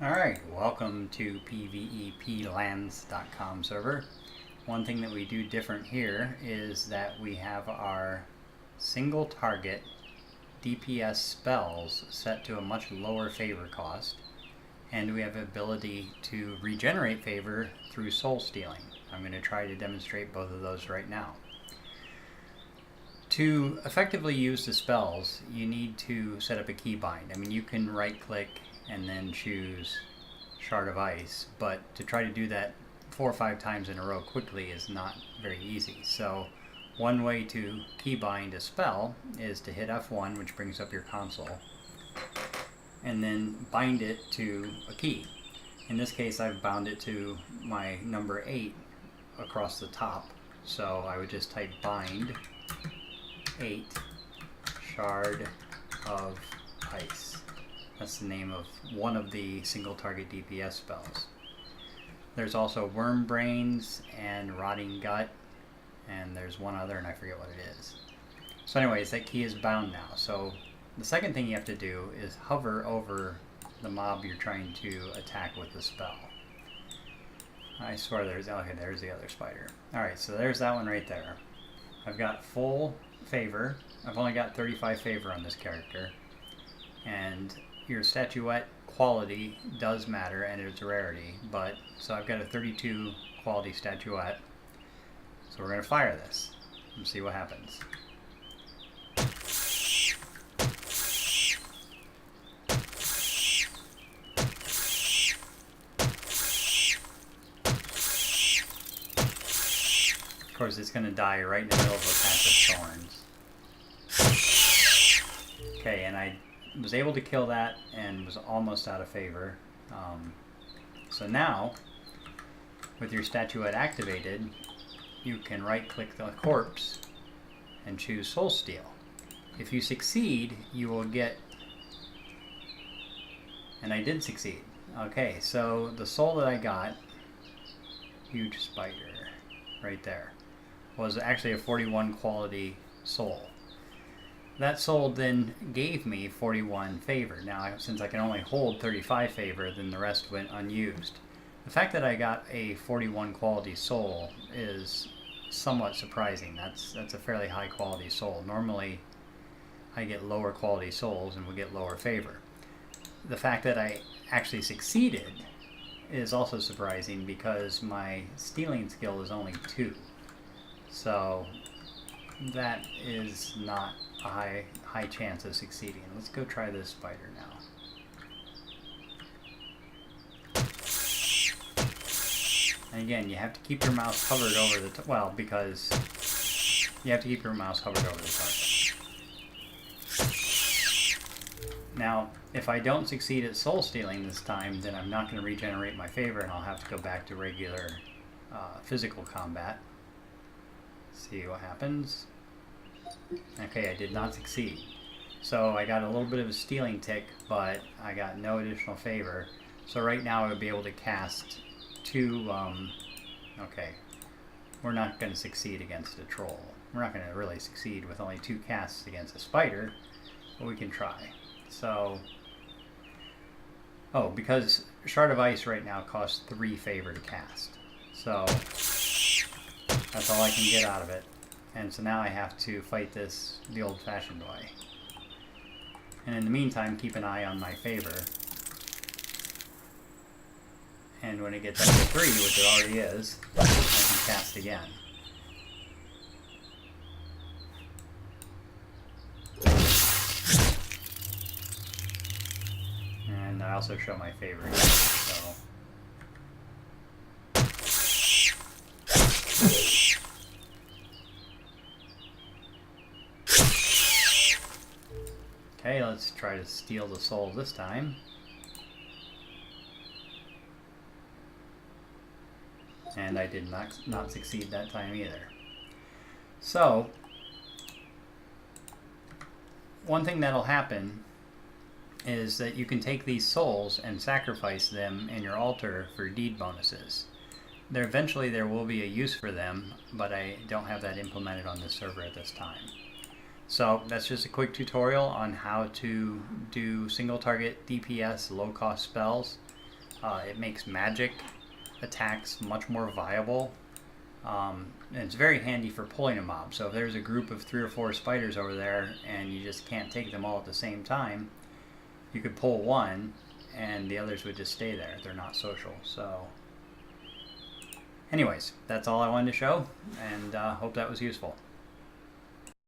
Alright, welcome to PvEPlands.com server. One thing that we do different here is that we have our single target DPS spells set to a much lower favor cost, and we have the ability to regenerate favor through soul stealing. I'm going to try to demonstrate both of those right now. To effectively use the spells, you need to set up a keybind. I mean, you can right click and then choose Shard of Ice, but to try to do that 4 or 5 times in a row quickly is not very easy. So one way to keybind a spell is to hit F1, which brings up your console, and then bind it to a key. In this case, I've bound it to my number 8 across the top, so I would just type bind 8 Shard of Ice. That's the name of one of the single target DPS spells. There's also Worm Brains and Rotting Gut, and there's one other and I forget what it is. So anyways, that key is bound now. So the second thing you have to do is hover over the mob you're trying to attack with the spell. I swear there's the other spider. Alright, so there's that one right there. I've got full favor. I've only got 35 favor on this character, and your statuette quality does matter, and it's a rarity, but so I've got a 32 quality statuette, so we're going to fire this and see what happens. Of course, it's going to die right in the middle of a patch of thorns. Okay, and I was able to kill that and was almost out of favor. So now, with your statuette activated, you can right click the corpse and choose Soul Steal. If you succeed, you will get, and I did succeed. Okay, so the soul that I got, huge spider, right there, was actually a 41 quality soul. That soul then gave me 41 favor. Now, since I can only hold 35 favor, then the rest went unused. The fact that I got a 41 quality soul is somewhat surprising. That's a fairly high quality soul. Normally, I get lower quality souls and would get lower favor. The fact that I actually succeeded is also surprising because my stealing skill is only 2. So that is not a high chance of succeeding. Let's go try this spider now. And again, you have to keep your mouse hovered over the because you have to keep your mouse hovered over the target. Now, if I don't succeed at soul stealing this time, then I'm not going to regenerate my favor, and I'll have to go back to regular physical combat. See what happens. Okay, I did not succeed. So I got a little bit of a stealing tick, but I got no additional favor. So right now I would be able to cast 2, okay, we're not going to succeed against a troll. We're not going to really succeed with only 2 casts against a spider, but we can try. So, oh, because Shard of Ice right now costs 3 favor to cast. So that's all I can get out of it. And so now I have to fight this the old-fashioned way. And in the meantime, keep an eye on my favor. And when it gets up to 3, which it already is, I can cast again. And I also show my favor here, so. Okay, let's try to steal the soul this time. And I did not succeed that time either. So, one thing that'll happen is that you can take these souls and sacrifice them in your altar for deed bonuses. Eventually there will be a use for them, but I don't have that implemented on this server at this time. So that's just a quick tutorial on how to do single target DPS low cost spells. It makes magic attacks much more viable. And it's very handy for pulling a mob. So if there's a group of 3 or 4 spiders over there and you just can't take them all at the same time, you could pull one and the others would just stay there. They're not social. So anyways, that's all I wanted to show, and hope that was useful.